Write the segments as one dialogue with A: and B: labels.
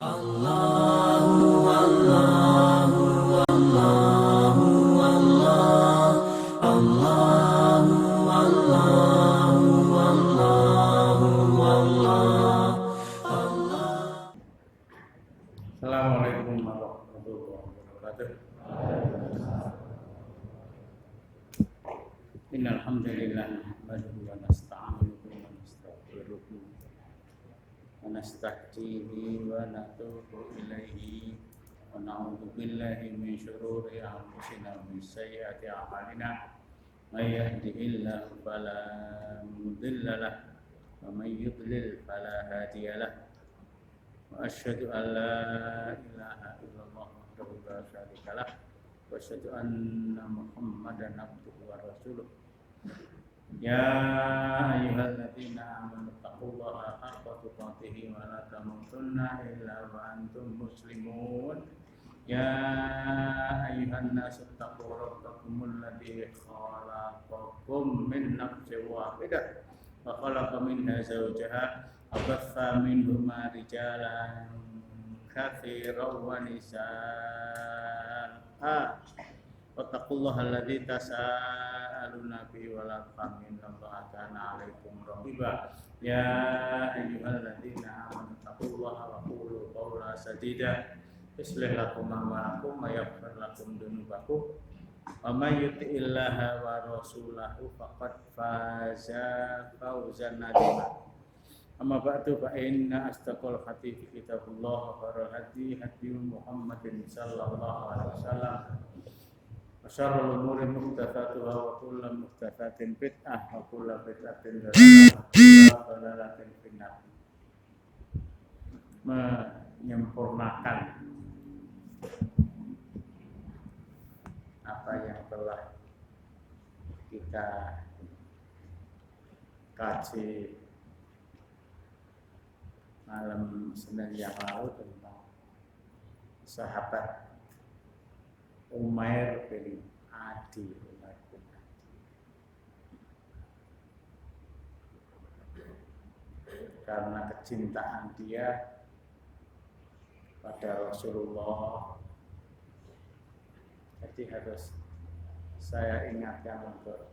A: Allahu Allahu Allahu Allah Allahu Allahu Allahu Allah.
B: Assalamualaikum warahmatullahi wabarakatuh. Innal hamdalillah nahmaduhu wa nasta'inuhu wa nastaghfiruh wa nastahdihi wa natubu ilaihi wa na'udzu billahi min shururi anfusina wa min sayyiati a'malina. May yahdihillahu fala mudilla lahu wa may yudlil fala hadiya lahu. Wa asyhadu an la ilaha illallah wahdahu la syarika lah wa asyhadu anna Muhammadan abduhu wa rasuluh. Ya ayyuhalladzina amanu taqullaha haqqa tuqatih wa la tamutunna illa wa antum muslimun. Ya ayyuhan nasu taqu rabbakumul ladzi khalaqakum min nafsin wahidah wa khalaqa minha zawjaha wa batha minhuma rijalan katsiran wa nisaa'a. Wattaqullaha alladzi tasaaluna bihi wal arham innallaha kana 'alaikum raqiba. Ya ayyuhalladzina amanu taqullaha wa qulu qawlan sadida yuslih lakum a'malakum wa yaghfir lakum dzunubakum wa may yuti'illaha wa rasulahu faqad faza fawzan 'azima. Amma ba'du fa inna astaqal hadithi kitabullah wa khairul hadi hadi Muhammadin sallallahu alaihi wasallam. Wa syarrul umuri muhdatsatuha wa kullu muhdatsatin bid'ah wa kullu bid'atin dhalalatin finnar. Menyempurnakan apa yang telah kita kaji malam Senin yang lalu tentang sahabat Umair bin Adi. Karena kecintaan dia pada Rasulullah, jadi harus saya ingatkan untuk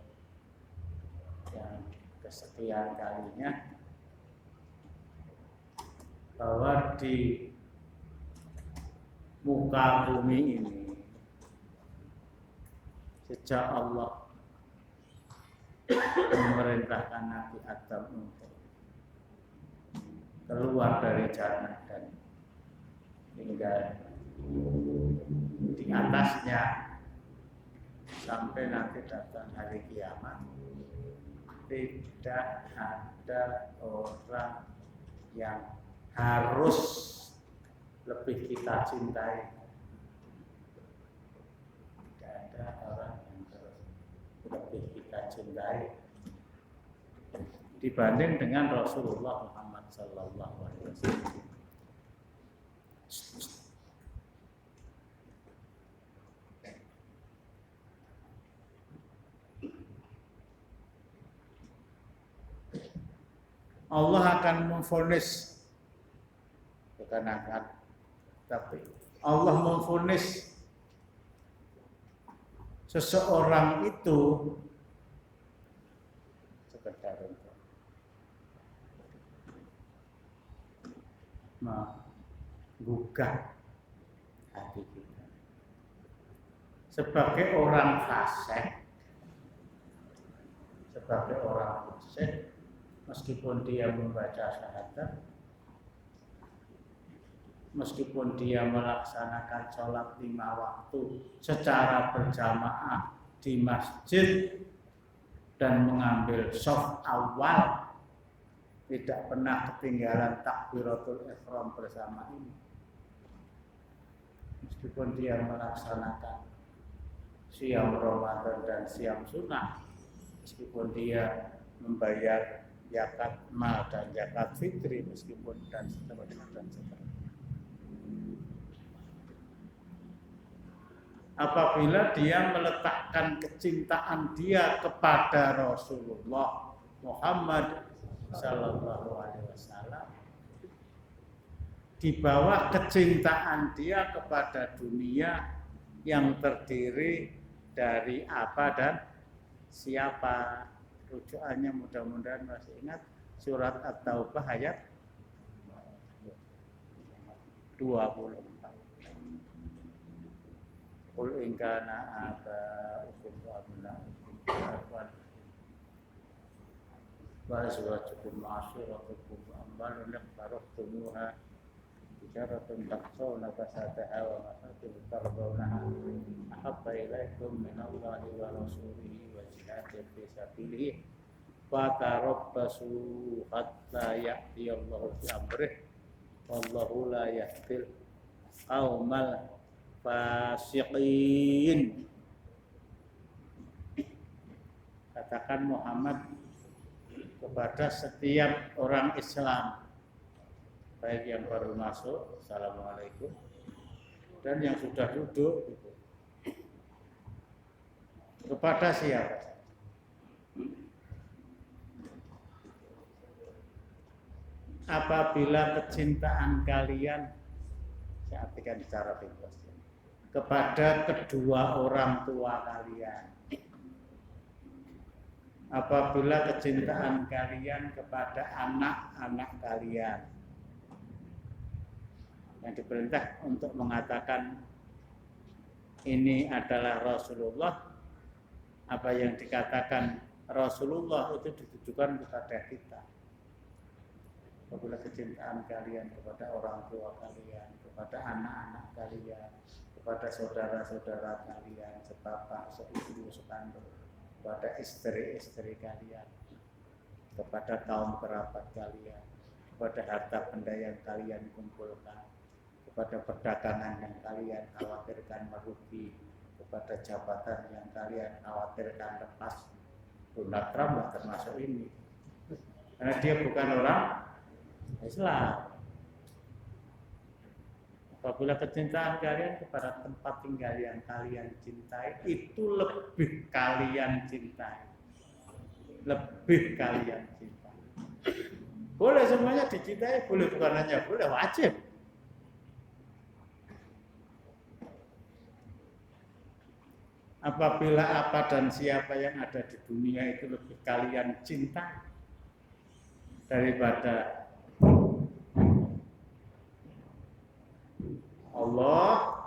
B: yang kesekian kalinya bahwa di muka bumi ini sejak Allah memerintahkan Nabi Adam untuk keluar dari jannah dan tinggal di atasnya sampai nanti datang hari kiamat, tidak ada orang yang harus lebih kita cintai. Tidak ada orang yang harus lebih kita cintai dibanding dengan Rasulullah Muhammad sallallahu alaihi wasallam. Allah akan memvonis, bukan akan, tapi Allah memvonis seseorang itu sekedar untuk menggugah hati kita. Sebagai orang fasik, meskipun dia membaca syahadat, meskipun dia melaksanakan sholat 5 waktu secara berjamaah di masjid dan mengambil shaf awal, tidak pernah ketinggalan takbiratul ihram bersama ini, meskipun dia melaksanakan siam Ramadan dan siam sunnah, meskipun dia membayar zakat mal dan zakat fitri, meskipun dan seterusnya. Apabila dia meletakkan kecintaan dia kepada Rasulullah Muhammad sallallahu alaihi wasallam, di bawah kecintaan dia kepada dunia yang terdiri dari apa dan siapa. Rujukannya mudah-mudahan masih ingat surat At-Taubah ayat 24. Qul in kana aba'ukum wa abna'ukum wa azwajukum wa ashiratukum wa amwalun iqtaraftumuha tijaratun takhshawna kasadaha wa masakin tardawnaha ahabba ilaikum minallahi wa rasulihi wa jihadin fi sabilihi fatarabbasu hatta ya'tiyallahu bi amrih wallahu la yahdil qaumal fasiqin. Katakan Muhammad kepada setiap orang Islam, baik yang baru masuk, assalamualaikum, dan yang sudah duduk, gitu. Kepada siapa? Apabila kecintaan kalian, saya artikan secara bebas, kepada kedua orang tua kalian, apabila kecintaan kalian kepada anak-anak kalian, yang diperintah untuk mengatakan ini adalah Rasulullah, apa yang dikatakan Rasulullah itu ditujukan kepada kita. Apabila kecintaan kalian kepada orang tua kalian, kepada anak-anak kalian, kepada saudara-saudara kalian, sebapak, seibu, sekandung, kepada istri-istri kalian, kepada kaum kerabat kalian, kepada harta benda yang kalian kumpulkan, kepada perdagangan yang kalian khawatirkan merugi, kepada jabatan yang kalian khawatirkan lepas. Donald Trump tidak termasuk ini, karena dia bukan orang Islam. Apabila kecintaan kalian kepada tempat tinggal yang kalian cintai, itu lebih kalian cintai. Lebih kalian cintai. Boleh semuanya dicintai, boleh bukan hanya boleh, wajib. Apabila apa dan siapa yang ada di dunia itu lebih kalian cintai daripada Allah,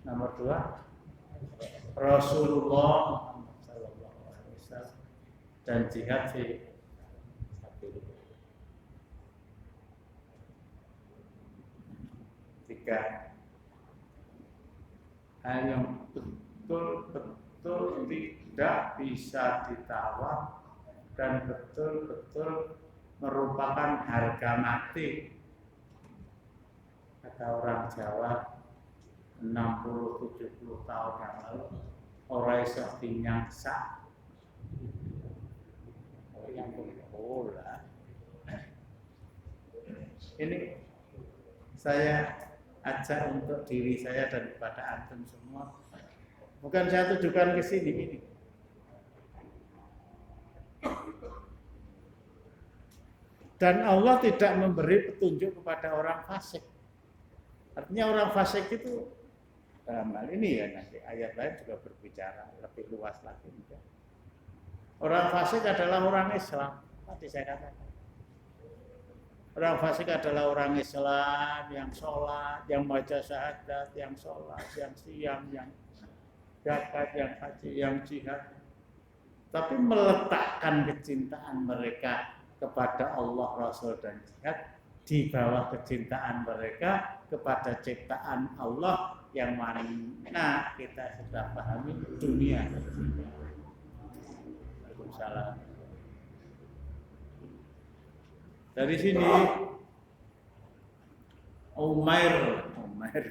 B: nomor 2 Rasulullah sallallahu alaihi wasallam, dan jihad fi sabilillah. 3 hal yang betul-betul tidak bisa ditawar dan betul-betul merupakan harga mati. Kata orang Jawa 60-70 tahun yang lalu, orang iso dinyangsa yang bola. Ini saya ajak untuk diri saya dan kepada antum semua. Bukan saya tujukan ke sini ini. Dan Allah tidak memberi petunjuk kepada orang fasik. Artinya orang fasik itu dalam hal ini ya, nanti ayat lain juga berbicara lebih luas lagi. Orang fasik adalah orang Islam. Tadi saya katakan. Orang fasik adalah orang Islam yang sholat, yang baca syahadat, yang sholat, yang siam, yang zakat, yang haji, yang jihad. Tapi meletakkan kecintaan mereka kepada Allah, Rasul, dan jihad di bawah kecintaan mereka kepada ciptaan Allah yang mana kita sudah pahami dunia. Waalaikumsalam. Dari sini Umair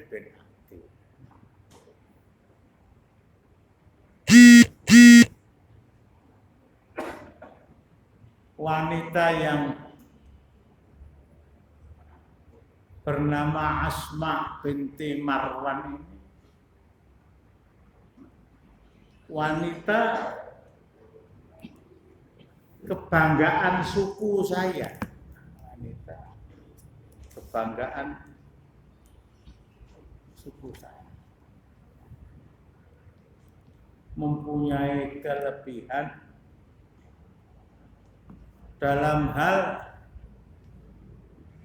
B: bin Abdi, wanita yang bernama Asma binti Marwan ini, wanita kebanggaan suku saya. kebanggaan suku saya. Mempunyai kelebihan dalam hal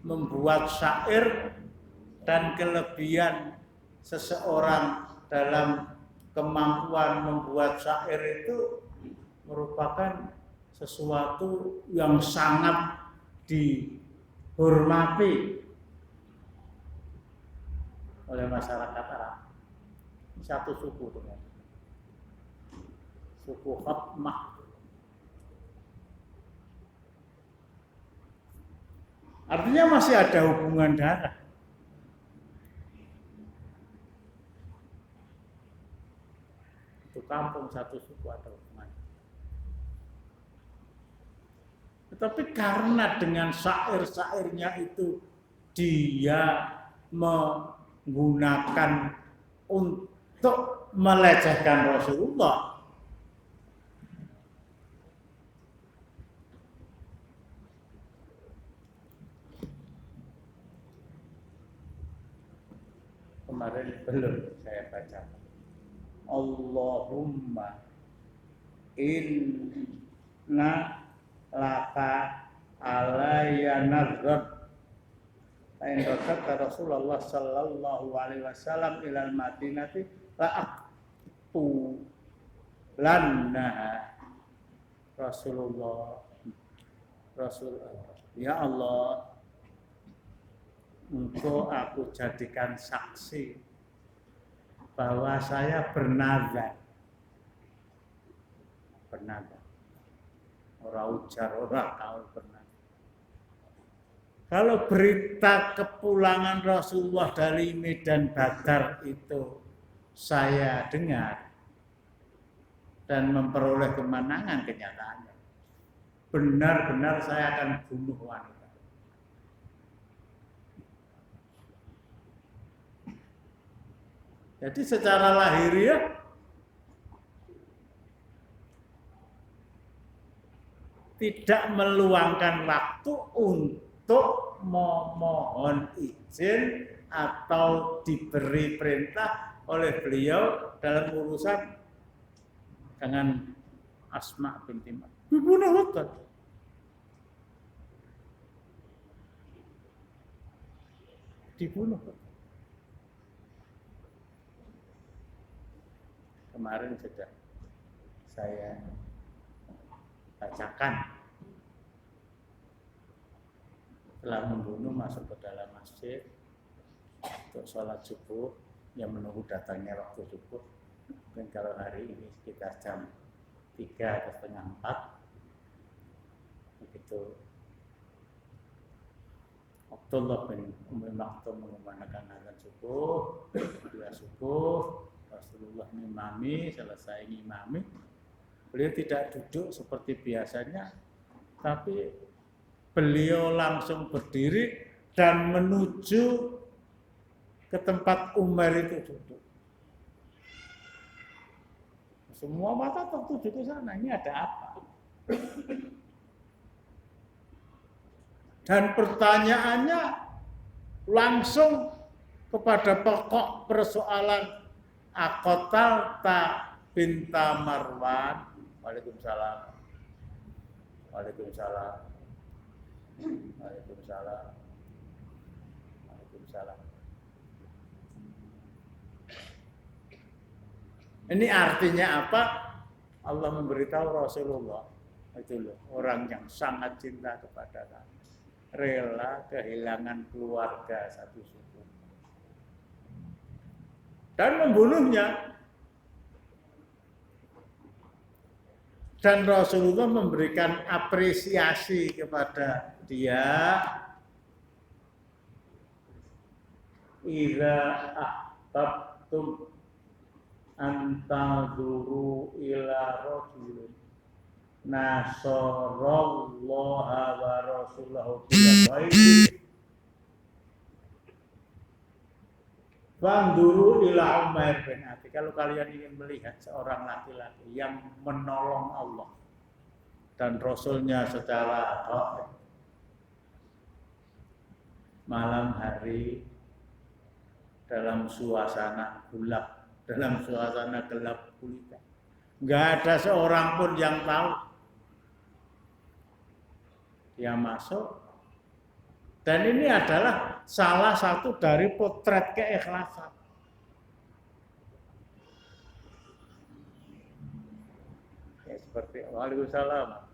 B: membuat syair dan kelebihan seseorang dalam kemampuan membuat syair itu merupakan sesuatu yang sangat dihormati oleh masyarakat Arab. Satu suku dengan suku Khatmah. Artinya masih ada hubungan darah. Itu kampung satu suku ada hubungan. Tetapi karena dengan syair-syairnya itu dia menggunakan untuk melecehkan Rasulullah. Kemarin belum saya baca. Allahumma inna laka alayya nazrat. Lain kata Rasulullah sallallahu alaihi wasallam ilal Madinati la'aqtu lannaha. Rasulullah ya Allah, engkau aku jadikan saksi bahwa saya bernazar. Orang ujar, orang tahu bernazar. Kalau berita kepulangan Rasulullah dari Medan Badar itu saya dengar dan memperoleh kemenangan, kenyataannya benar-benar saya akan bunuh wanita. Jadi secara lahiriah tidak meluangkan waktu untuk memohon izin atau diberi perintah oleh beliau dalam urusan dengan Asma binti Umar. Dibunuh betul. Dibunuh betul. Kemarin sudah saya bacakan. Setelah membunuh masuk ke dalam masjid untuk sholat subuh, yang menunggu datangnya waktu subuh. Mungkin kalau hari ini sekitar jam 3 atau setengah 4, begitu Abdullah bin Ummi Maktum mengumandangkan azan subuh, dia subuh, Rasulullah ngimami, selesai ngimami, beliau tidak duduk seperti biasanya, tapi beliau langsung berdiri dan menuju ke tempat Umar itu duduk. Semua mata tertuju ke sana, ini ada apa? Dan pertanyaannya langsung kepada pokok persoalan Aqotal ta binta Marwan. Waalaikumsalam. Waalaikumsalam. Waalaikumsalam. Waalaikumsalam. Ini artinya apa? Allah memberitahu Rasulullah, itu loh, orang yang sangat cinta kepada kami, rela kehilangan keluarga satu suku dan membunuhnya. Dan Rasulullah memberikan apresiasi kepada dia. Idza ahbabtum antaduru ila rajulin nasarallaha wa rasulahu bil ghaib Fanduru ila Umair bin Ati. Kalau kalian ingin melihat seorang laki-laki yang menolong Allah dan Rasulnya secara gaib, malam hari dalam suasana gelap, dalam suasana gelap gulita. Nggak ada seorang pun yang tahu. Dia masuk. Dan ini adalah salah satu dari potret keikhlasan. Ya, seperti Waalaikumsalam.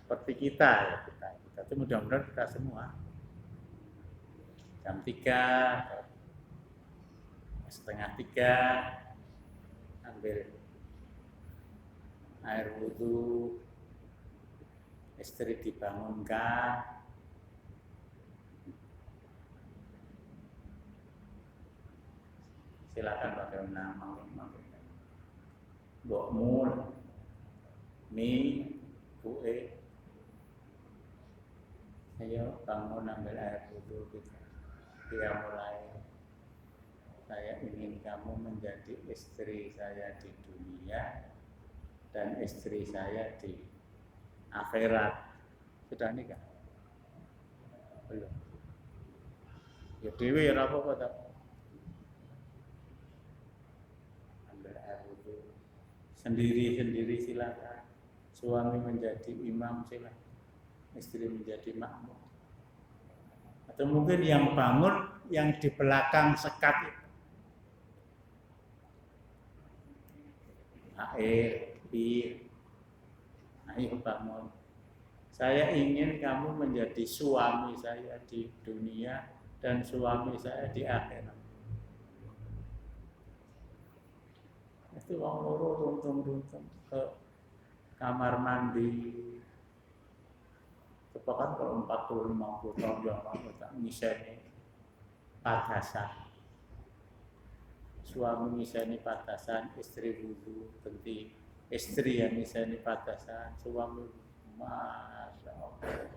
B: Seperti kita ya, kita itu mudah-mudahan kita semua. Jam 3, setengah 3, ambil air wudhu, istri dibangunkan, silakan pakai nama, Mbokmu, Mi, Bue, ayo bangun ambil air wudhu kita. Dia mulai, saya ingin kamu menjadi istri saya di dunia dan istri saya di akhirat. Sudah nikah? Belum. Ya dewi ya apa tak? Ambil air wudhu sendiri silakan. Suami menjadi imam silakan, istri menjadi makmum. Atau mungkin yang bangun yang di belakang sekat itu. Air, bir, ayo bangun. Saya ingin kamu menjadi suami saya di dunia dan suami saya di akhirat. Itu wong loro runtung-runtung ke kamar mandi. Bahkan kalau 40-50 tahun yang lalu tak ngiseni patasan. Suami ngiseni patasan, istri wudhu, ganti istri yang ngiseni patasan, suami Masya Allah.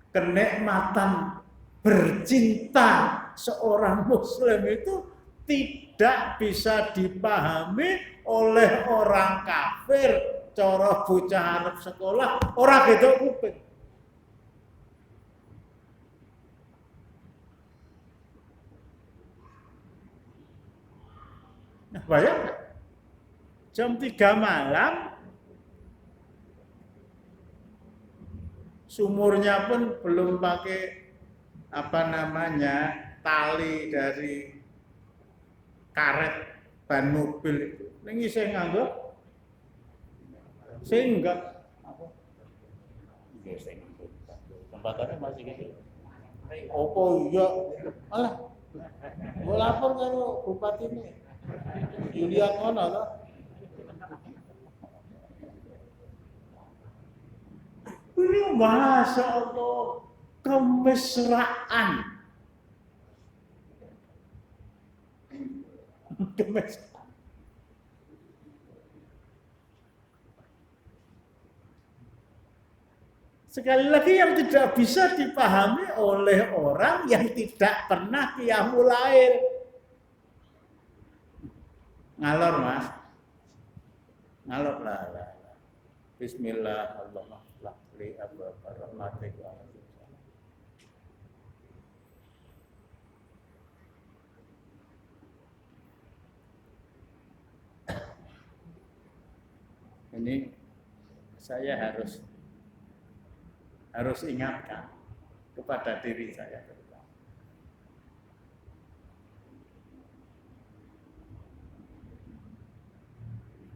B: Kenikmatan bercinta seorang muslim itu tidak bisa dipahami oleh orang kafir. Cara bocah arep sekolah ora gedok kuping. Nah, bayangkan jam 3 malam sumurnya pun belum pakai tali dari karet ban mobil itu. Ning isih nganggo sehingga apa? Nggih sing tembakannya masih gitu. Opo iya? Alah. Gua lapor karo bupati ini. Yulian ngono to. Ini Masya Allah kemesraan. Kemesraan. Sekali lagi yang tidak bisa dipahami oleh orang yang tidak pernah qiyamul lail. Ngalor Mas. Ngalor lah. Bismillah, Allahumma li abwaab rahmatik wa ini saya harus ingatkan kepada diri saya.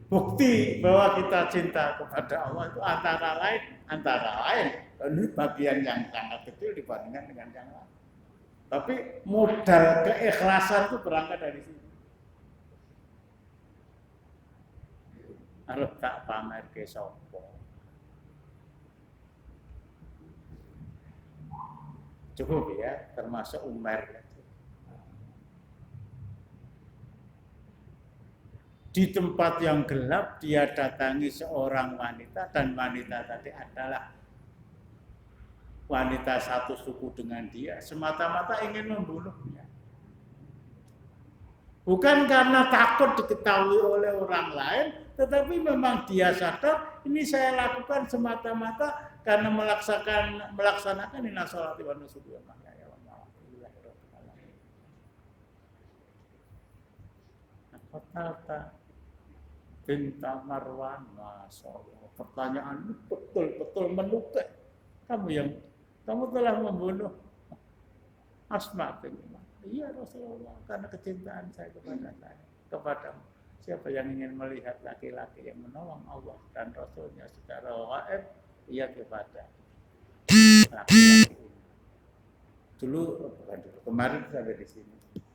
B: Bukti bahwa kita cinta kepada Allah itu antara lain, ini bagian yang sangat kecil dibandingkan dengan yang lain. Tapi modal keikhlasan itu berangkat dari sini. Harus tak pamer ke sopo. Cukup ya, termasuk Umar. Di tempat yang gelap dia datangi seorang wanita dan wanita tadi adalah wanita satu suku dengan dia, semata-mata ingin membunuhnya. Bukan karena takut diketahui oleh orang lain, tetapi memang dia sadar ini saya lakukan semata-mata karena melaksanakan inna sholati wa nusuki wa mahyaya wa mamati lillahi rabbil alamin. Kata Bintang Marwan, Masya Allah, pertanyaan betul-betul menukik. Kamu telah membunuh Asma bin Umar. Iya Rasulullah, karena kecintaan saya kepadamu. Siapa yang ingin melihat laki-laki yang menolong Allah dan Rasulnya secara gaib, ia kepada laki-laki ini. Kemarin sampai di sini.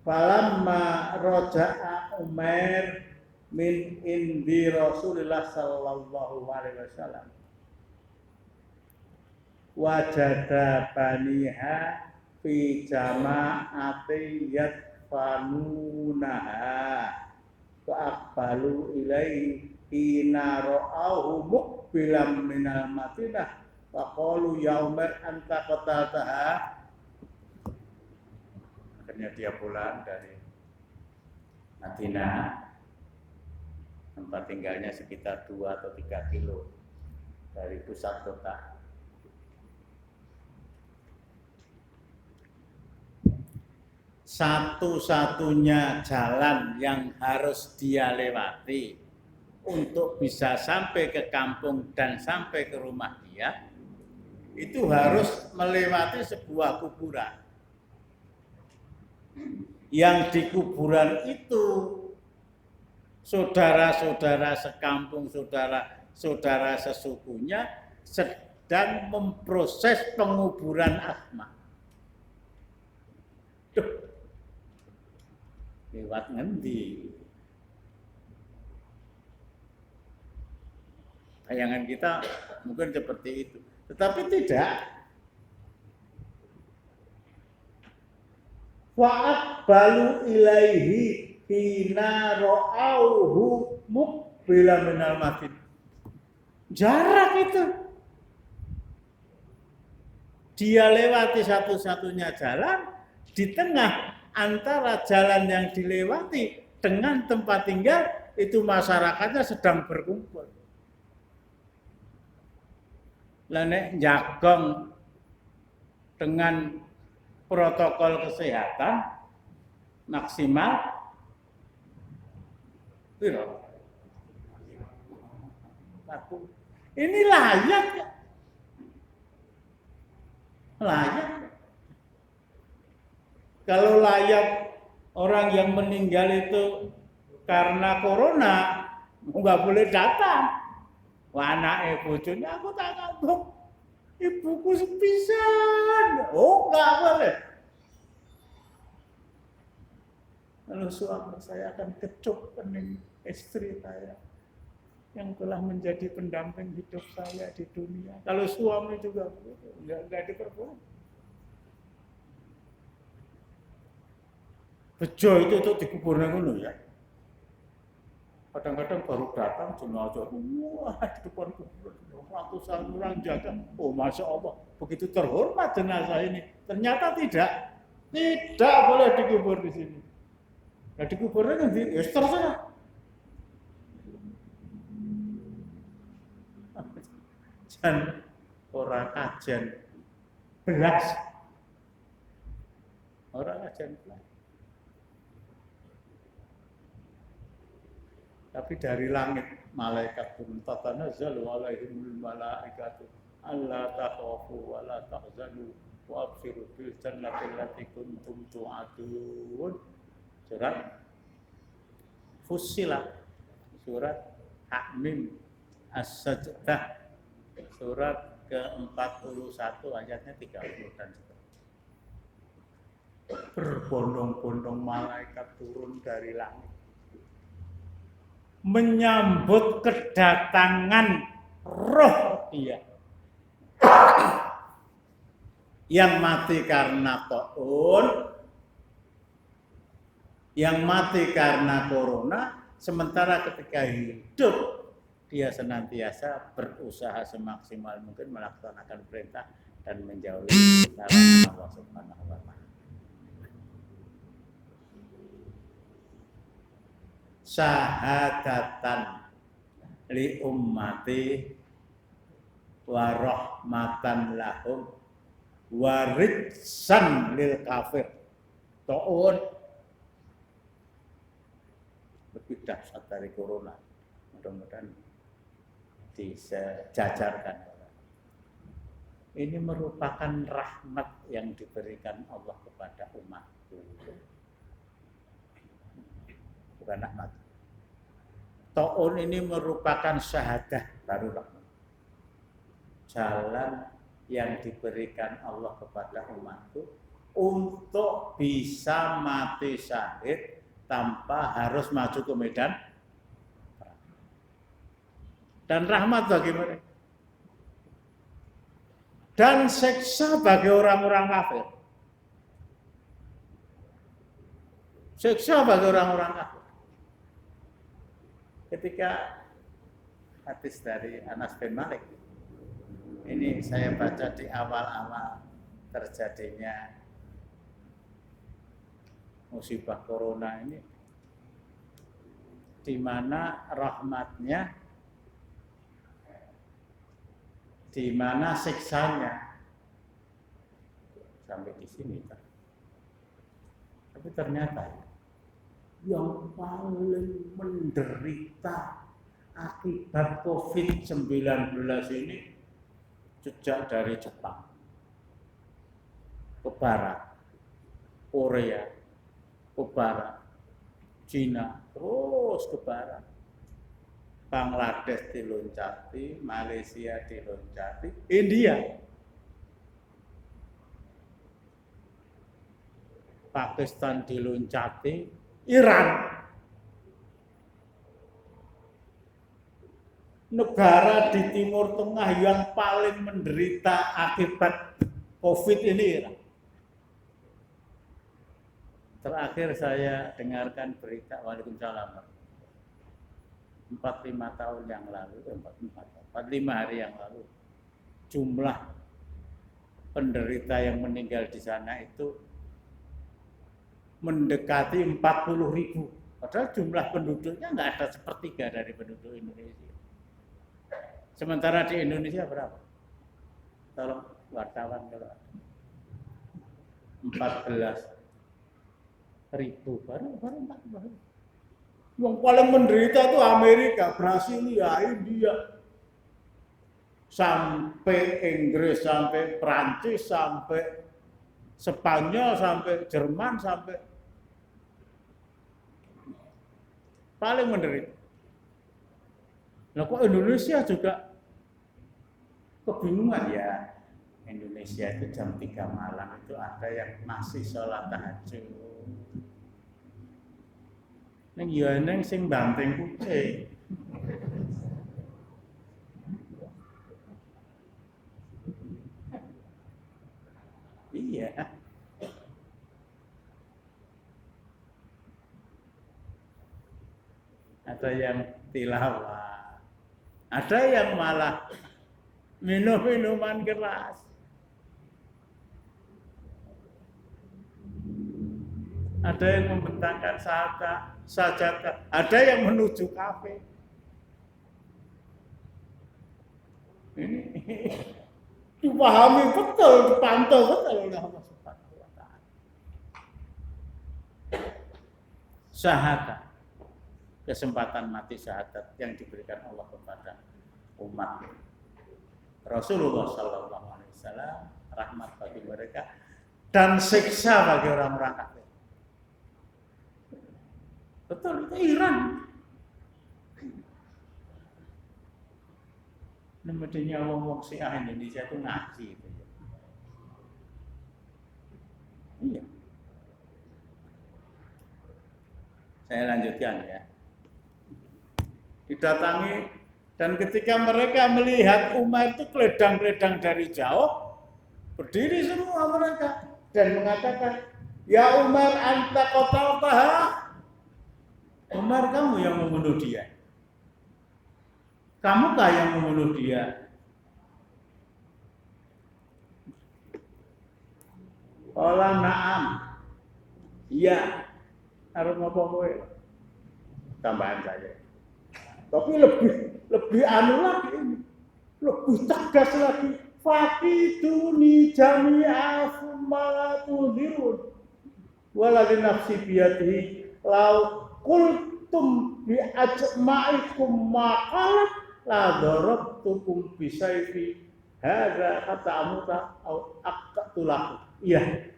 B: Falamma roja'a Umar min indi Rasulillah sallallahu alaihi wasallam wajada baniha fi jama'ati yadfanunaha wa aqbalu ilaihi hina ra'ahu muqbilan minal Madinah wa qalu ya Umar anta qataltaha. Akhirnya dia pulang dari Madinah, tempat tinggalnya sekitar 2 atau 3 kilo dari pusat kota. Satu-satunya jalan yang harus dia lewati untuk bisa sampai ke kampung dan sampai ke rumah dia, itu harus melewati sebuah kuburan. Yang di kuburan itu saudara-saudara sekampung, saudara-saudara sesukunya sedang memproses penguburan Asma. Lewat ngendi? Bayangan kita mungkin seperti itu, tetapi tidak. Wa'at balu ilaihi hina ra'auhu muqbila minal Madinah. Jarak itu. Dia lewati satu-satunya jalan di tengah antara jalan yang dilewati dengan tempat tinggal, itu masyarakatnya sedang berkumpul. Nek jagong dengan protokol kesehatan maksimal, ini layak. Kalau layak orang yang meninggal itu karena corona, nggak boleh datang. Wah, anaknya bojone aku tak ngambung. Ibuku sepisan. Oh, nggak boleh. Kalau suami saya akan kecup kening istri saya yang telah menjadi pendamping hidup saya di dunia. Kalau suami juga nggak diperbolehkan. Bejo itu dikuburnya ngono ya. Kadang-kadang baru datang jenazah, wah di depan kuburan ratusan orang jaga. Oh masya Allah, begitu terhormat jenazah ini. Ternyata tidak boleh dikubur di sini. Nah dikuburnya nanti, ya terserah. Dan orang kajian belas, tapi dari langit malaikat turun, tatanazzalu alaihimul malaikatu alla takhafu wa la tahzanu wa abshiru bil jannati allati kuntum tu'adun. Surat Fussilat, surat Hamim, As-Sajdah, surat ke-41 ayatnya 30 dan seterusnya. Berbondong-bondong malaikat turun dari langit menyambut kedatangan roh dia yang mati karena taun, yang mati karena corona, sementara ketika hidup dia senantiasa berusaha semaksimal mungkin melaksanakan perintah dan menjauhi larangan Allah Subhanahu wa Ta'ala. Syahadatan, li ummati wa rahmatan lahum wa rijsan lil kafir. Ta'un lebih dahsyat dari corona. Mudah-mudahan disejajarkan. Ini merupakan rahmat yang diberikan Allah kepada umatku. Bukan rahmat. Ta'un ini merupakan syahadah baru rahmat. Jalan yang diberikan Allah kepada umatku untuk bisa mati syahid tanpa harus maju ke medan perang. Dan rahmat bagi mereka. Dan siksa bagi orang-orang kafir. Siksa bagi orang-orang kafir. Ketika hadis dari Anas bin Malik, ini saya baca di awal-awal terjadinya musibah corona ini, di mana rahmatnya, di mana siksanya, sampai di sini. Tapi ternyata yang paling menderita akibat COVID-19 ini sejak dari Jepang ke barat, Korea ke barat, Cina terus ke barat, Bangladesh diloncati, Malaysia diloncati, India, Pakistan diloncati, Iran. Negara di Timur Tengah yang paling menderita akibat COVID ini Iran. Terakhir saya dengarkan berita, Waalaikumsalam, 45 tahun yang lalu, 45 hari yang lalu, jumlah penderita yang meninggal di sana itu mendekati 40.000. Padahal jumlah penduduknya nggak ada sepertiga dari penduduk Indonesia. Sementara di Indonesia berapa? Tolong wartawan kalau ada. 14.000, baru 14. Yang paling menderita itu Amerika, Brasilia, India, sampai Inggris, sampai Prancis, sampai Spanyol, sampai Jerman, sampai paling menderita. Nah kok Indonesia juga kebingungan ya. Indonesia itu jam 3 malam itu ada yang masih sholat tahajud. Neng ya neng sing banting kucing. Iya. Ada yang tilawah. Ada yang malah minum minuman keras. Ada yang membentangkan sajadah, ada yang menuju kafe. Ini dipahami betul, dipantau betul oleh Allah Subhanahu wa taala. Syahadat, kesempatan mati syahadat yang diberikan Allah kepada umat Rasulullah sallallahu alaihi wasallam, rahmat bagi mereka dan siksa bagi orang-orang kafir. Betul, itu Iran. Namanya wong Syiah Indonesia itu ngaji itu. Iya. Saya lanjutkan ya. Didatangi dan ketika mereka melihat Umar itu keledang-keledang dari jauh, berdiri semua mereka dan mengatakan, "Ya Umar, anta qataltaha." Umar, kamu yang membunuh dia. Kamukah yang membunuh dia? Qala na'am. Iya. Harus apa kowe? Tambahan saja. Tapi lebih anu lagi ini. Lebih tegas lagi. Fakiduni jami'a summa tudhirun. Waladi nafsi biyadihi lau kultum bi ajma'ikum maqalat la darabtukum bisayfi hadza kata amuta au aqtulaku. Iya.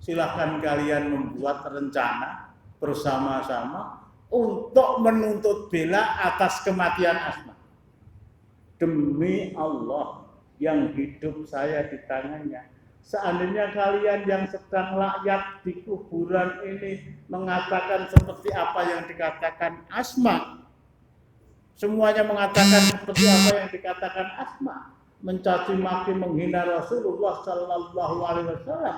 B: Silahkan kalian membuat rencana bersama-sama untuk menuntut bela atas kematian Asma. Demi Allah yang hidup saya di tangannya. Seandainya kalian yang sedang layak di kuburan ini mengatakan seperti apa yang dikatakan Asma, semuanya mengatakan seperti apa yang dikatakan Asma, mencaci maki menghina Rasulullah Sallallahu Alaihi Wasallam,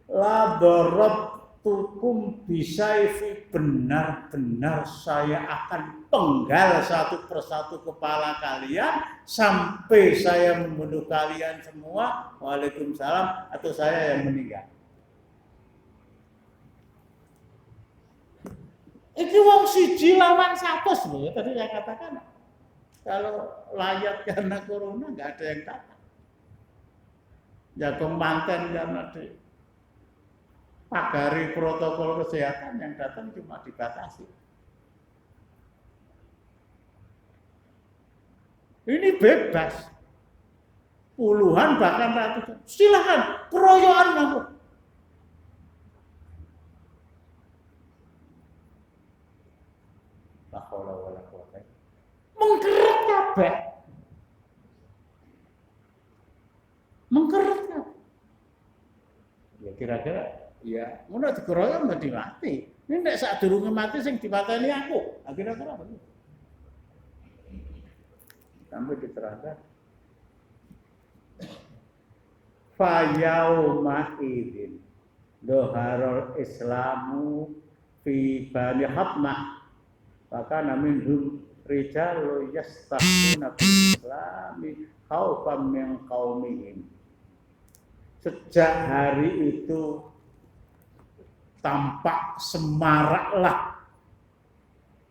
B: la darabtukum bisayfi, benar-benar saya akan penggal satu persatu kepala kalian sampai saya membunuh kalian semua. Waalaikumsalam, atau saya yang meninggal. Iki wong siji lawan 100 loh, tadi saya katakan. Kalau layak karena corona nggak ada yang datang. Jago manten karena pagari protokol kesehatan yang datang cuma dibatasi. Ini bebas. Puluhan bahkan ratusan. Silakan, keroyokan kamu. Mengkeret kabeh. Mengkeret kabeh. Ya kira-kira ya, ngono dikeroyok mesti mati. Ini nek sadurunge mati sing dipateni aku. Kira-kira apa? Sampai diterangkan. Fa yauma idzin doharul islamu fi bani Hatmah. Maka minhum rijalu yastahuna bil islami khaufan min qaumihim. Sejak hari itu tampak semaraklah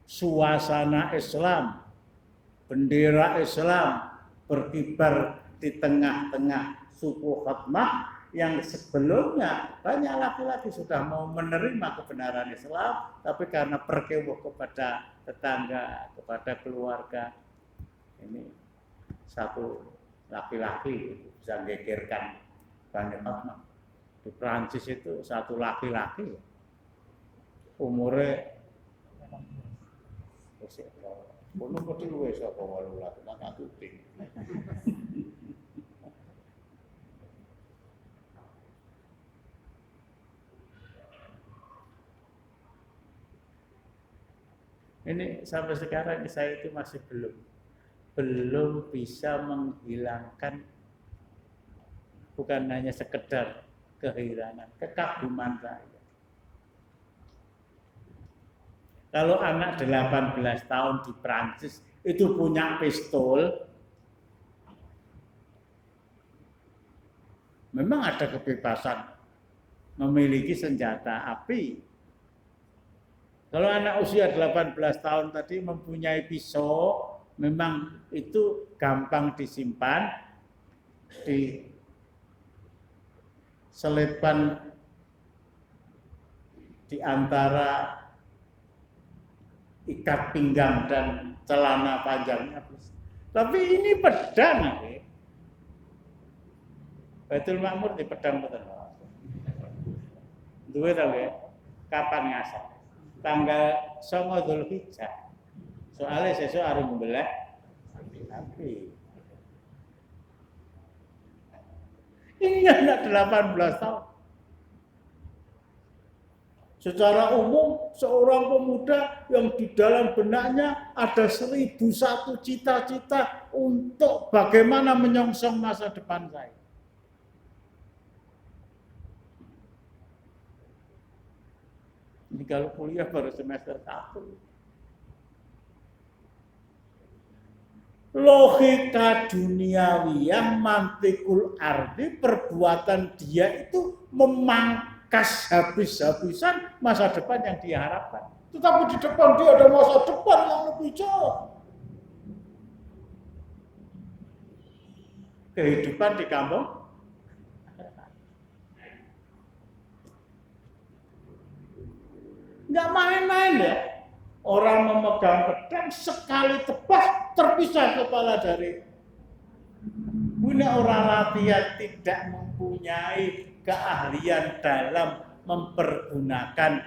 B: suasana Islam, bendera Islam berkibar di tengah-tengah suku Hatmah yang sebelumnya banyak laki-laki sudah mau menerima kebenaran Islam, tapi karena perkewuh kepada tetangga, kepada keluarga, ini satu laki-laki bisa gegerkan Bani Hatmah. Di Prancis itu satu laki-laki umurnya Kono kok luwes apa 18 tak tuting. Ini sampai sekarang saya itu masih belum bisa menghilangkan bukan hanya sekedar keheranan, kekaguman saya. Kalau anak 18 tahun di Prancis itu punya pistol, memang ada kebebasan memiliki senjata api. Kalau anak usia 18 tahun tadi mempunyai pisau, memang itu gampang disimpan, diselipkan di antara ikat pinggang dan celana panjangnya. Tapi ini pedang. Baitul Ma'mur di pedang betul. Duwe ta nggih? Kapan ngasah? Tanggal 9 Dzulhijjah. Soalnya sesuk arep mbeleh api. Ini anak 18 tahun. Secara umum seorang pemuda yang di dalam benaknya ada 1001 cita-cita untuk bagaimana menyongsong masa depan saya. Ini kalau kuliah baru semester 1. Logika duniawi yang mantikul arti, perbuatan dia itu kas habis-habisan masa depan yang diharapkan. Tetapi di depan dia ada masa depan yang lebih jauh. Kehidupan di kampung nggak main-main ya. Orang memegang pedang sekali tebas terpisah kepala dari. Punya orang latihan tidak mempunyai keahlian dalam mempergunakan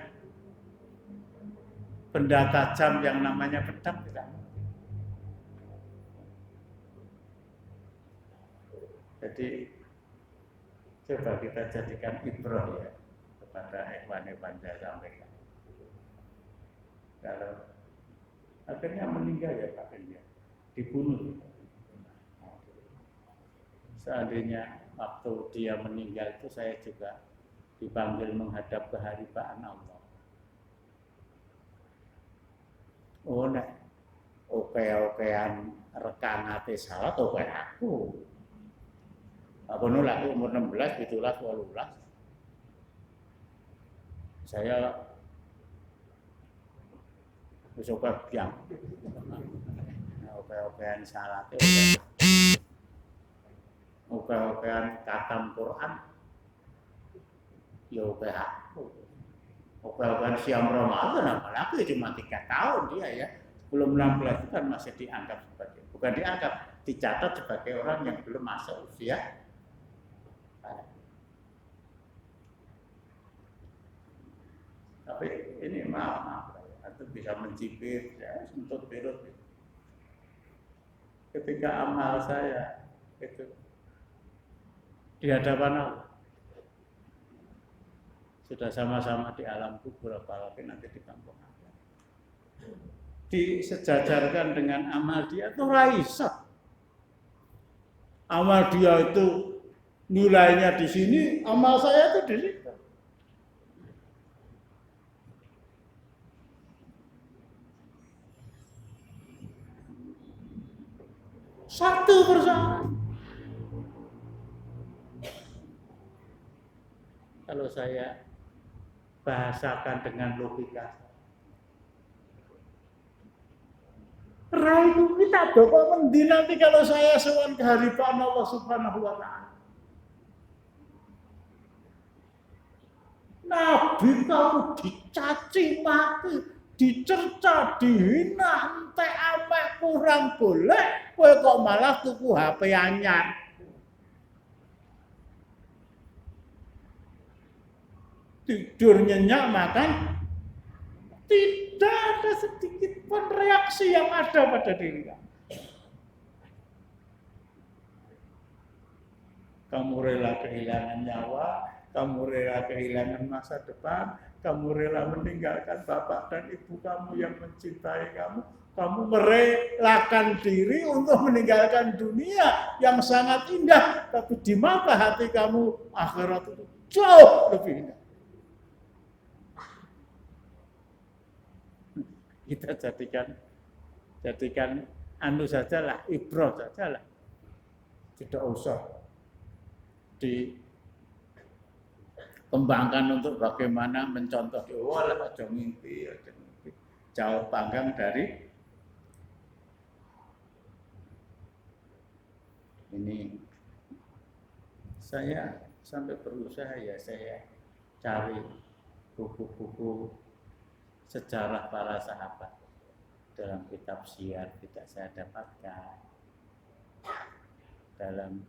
B: benda tajam yang namanya pedang tidak. Jadi coba kita jadikan ibrah ya kepada ikhwan-ikhwan saya sampaikan. Kalau akhirnya meninggal ya Pak Kendia, dibunuh. Seandainya waktu dia meninggal itu saya juga dipanggil menghadap keharibaan Allah. Oh nek oke-okean rekanate salah oke aku. Apa nu lagi umur 16, 17, 18. Saya wis oke biang. Oke-okean salah teh. Oke-okean katam Quran. Ya oke aku. Oke-okean siam Ramadan apalagi cuma 3 tahun dia ya. Belum 16 itu kan masih dianggap sebagai, bukan dianggap, dicatat sebagai orang yang belum masuk usia. Tapi ini maaf, itu bisa mencibir, ya, untuk berut. Ketika amal saya itu di hadapan Allah, sudah sama-sama di alam kubur, apalagi nanti di kampung Allah, disejajarkan dengan amal dia itu raisa. Amal dia itu nilainya di sini, amal saya itu di situ. Satu persatu. Kalau saya bahasakan dengan logika, raiku kita bapak mendi nanti kalau saya sowan keharibaan Allah Subhanahu wa Ta'ala. Nabi kamu dicaci maki, dicerca, dihina, entek amek kurang boleh. Kowe kok malah tuku HP anyar. Tidur nyenyak makan, tidak ada sedikit pun reaksi yang ada pada diri kamu. Kamu rela kehilangan nyawa, kamu rela kehilangan masa depan, kamu rela meninggalkan bapak dan ibu kamu yang mencintai kamu. Kamu merelakan diri untuk meninggalkan dunia yang sangat indah, tapi di mata hati kamu akhirat itu jauh lebih indah. Kita jadikan anu sajalah, ibrah sajalah. Tidak usah dikembangkan untuk bagaimana mencontoh. Walah aja ngimpi, jauh panggang dari ini. Saya sampai berusaha ya, saya cari buku-buku sejarah para sahabat dalam kitab syiar tidak saya dapatkan, dalam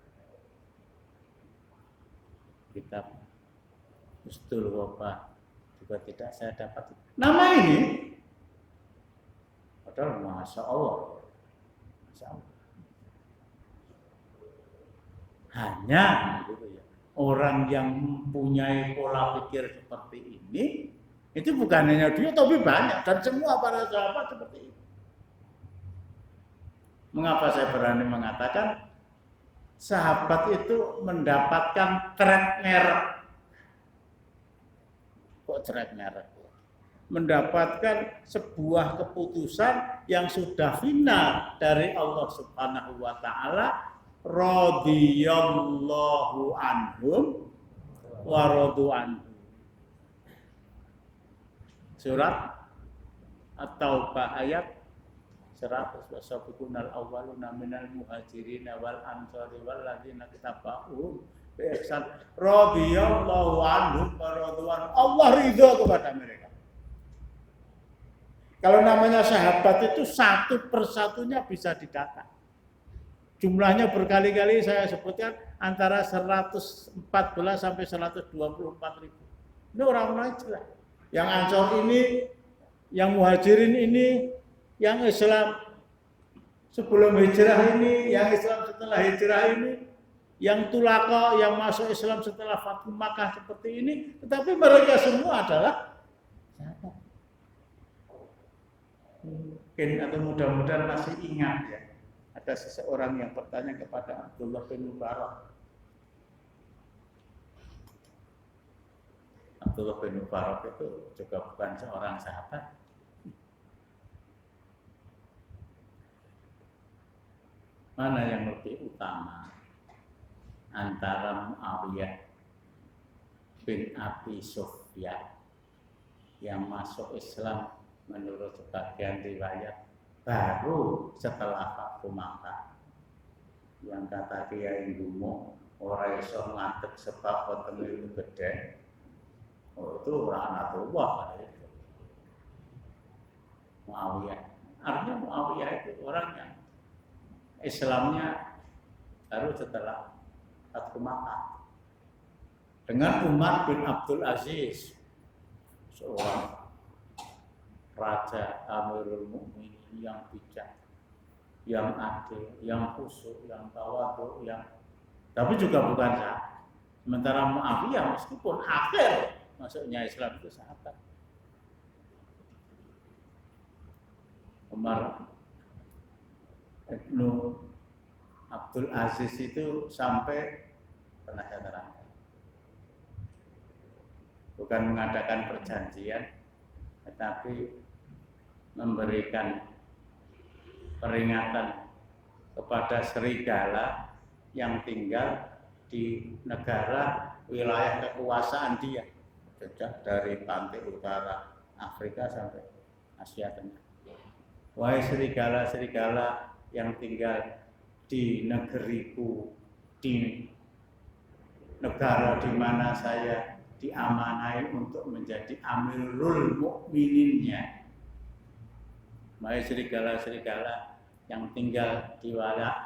B: kitab Ustul Wabah juga tidak saya dapat nama ini. Padahal Masya Allah, hanya gitu ya, orang yang mempunyai pola pikir seperti ini itu bukan hanya dia, tapi banyak dan semua para sahabat seperti itu. Mengapa saya berani mengatakan sahabat itu mendapatkan thread merah? Kok thread merah? Mendapatkan sebuah keputusan yang sudah final dari Allah Subhanahu wa Ta'ala, radhiyallahu anhum wa radu anhu. surat At-Taubah ayat 100 wasabiqunal awwaluna minal muhajirin wal ansari wal ladzina tabauhum bi ihsan radhiyallahu anhum wa radwan. Allah ridha kepada mereka. Kalau namanya sahabat itu satu persatunya bisa didata. Jumlahnya berkali-kali saya sebutkan antara 114 sampai 124 ribu. Ini orang-orang jelas. Yang Ansor ini, yang Muhajirin ini, yang Islam sebelum hijrah ini, yang Islam setelah hijrah ini, yang Tulaka, yang masuk Islam setelah Fathu Makkah seperti ini, tetapi mereka semua adalah sahabat. Mungkin atau mudah-mudahan masih ingat ya, ada seseorang yang bertanya kepada Abdullah bin Mubarak. Abdullah bin Mubarak itu juga bukan seorang sahabat. Mana yang lebih utama antara Muawiyah bin Abi Sufyan yang masuk Islam menurut sebagian riwayat baru setelah Fathu Makkah, yang kata Kiai Gumo ora iso ngadeg sebab wetenge itu gede. Oh, itu laknatullah itu. Muawiyah. Artinya Muawiyah itu orang yang Islamnya baru setelah Fathu Makkah. Dengan Umar bin Abdul Aziz, seorang raja Amirul Mukminin yang bijak, yang adil, yang khusyuk, yang tawadhu, yang tapi juga bukan sahabat. Sementara Muawiyah meskipun akhir masuknya Islam itu sahabat. Umar Ibnu Abdul Aziz itu sampai pernah saya terangkan, bukan mengadakan perjanjian, tetapi memberikan peringatan kepada serigala yang tinggal di negara wilayah kekuasaan dia, sejak dari pantai utara Afrika sampai Asia Tengah. Wahai serigala-serigala yang tinggal di negeriku, di negara di mana saya diamanai untuk menjadi Amirul Mukmininnya. Wahai serigala-serigala yang tinggal di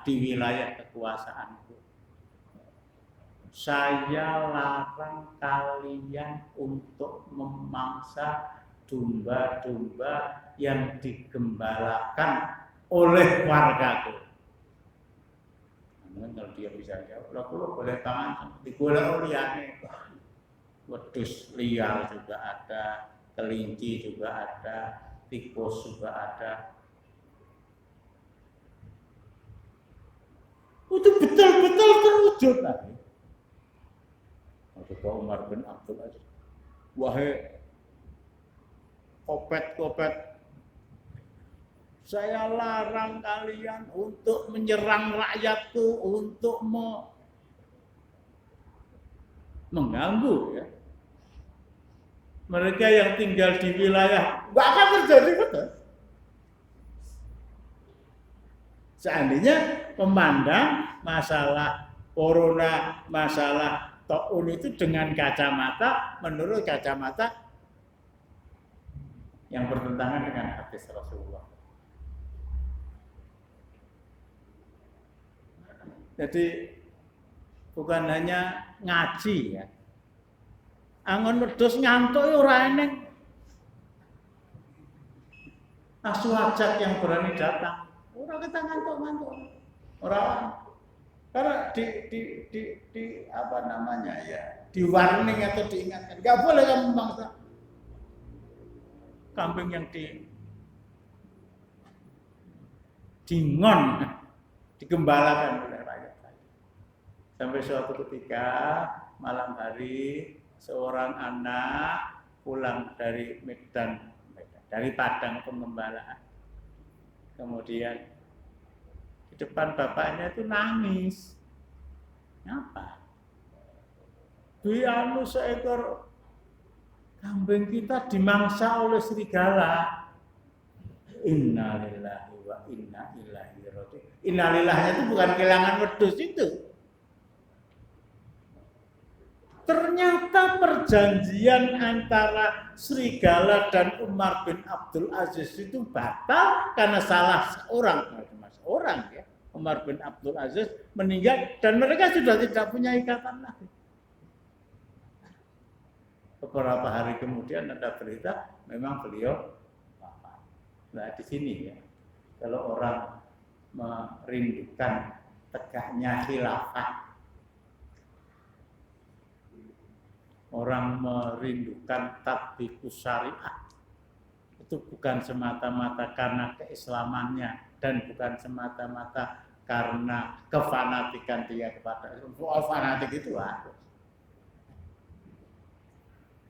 B: wilayah kekuasaanku, saya larang kalian untuk memangsa domba-domba yang digembalakan oleh wargaku. Namun kalau dia bisa jawab, lo boleh tangan digolek liane. Wedhus liar juga ada, kelinci juga ada, tikus juga ada. Itu betul-betul terwujud tadi. Kata Umar bin Abdul Aziz, wahai kopet-kopet, saya larang kalian untuk menyerang rakyatku, untuk mengganggu ya. Mereka yang tinggal di wilayah, nggak akan terjadi betul. Seandainya memandang masalah corona, masalah taun itu dengan kacamata, menurut kacamata yang bertentangan dengan hadis Rasulullah. Jadi bukan hanya ngaji ya. Angon wedhus ngantuk ya ora eneng. Asu hajat yang berani datang. Ora kita ngantuk-ngantuk. Ora. Karena di apa namanya ya, di warning atau diingatkan. Enggak boleh kamu memangsa kambing yang dingon, digembalakan oleh rakyat. Sampai suatu ketika malam hari seorang anak pulang dari Medan, dari padang pengembalaan. Kemudian di depan bapaknya itu nangis. Kenapa? Seekor Kambing kita dimangsa oleh serigala. Innalillahi wa inna ilaihi raji'un. Innalillahnya itu bukan kehilangan wedhus itu. Ternyata perjanjian antara serigala dan Umar bin Abdul Aziz itu batal karena salah seorang ya. Umar bin Abdul Aziz meninggal dan mereka sudah tidak punya ikatan lagi. Beberapa hari kemudian ada berita memang beliau wafat. Nah di sini ya, kalau orang merindukan tegaknya khilafah, orang merindukan tatbiqus syariah, itu bukan semata-mata karena keislamannya dan bukan semata-mata karena kefanatikan dia kepada Islam. Fanatik itu ada.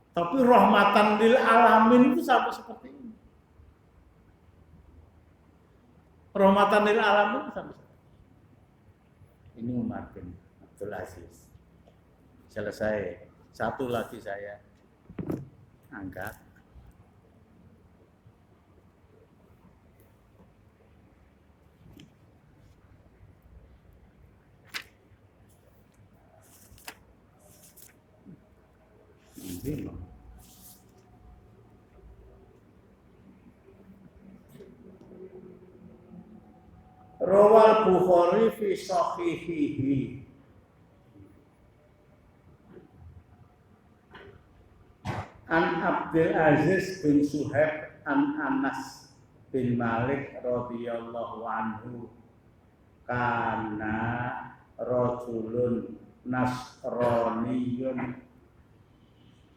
B: Tapi rahmatan lil alamin itu sampai seperti ini. Rahmatan lil alamin itu sampai seperti ini. Ini Umar bin Abdul Aziz. Selesai. Satu lagi saya angkat. Ini Rawal Bukhari fi sahihihi An Abdul Aziz bin Suhaib an Anas bin Malik radhiyallahu anhu kana rajulun nasraniyun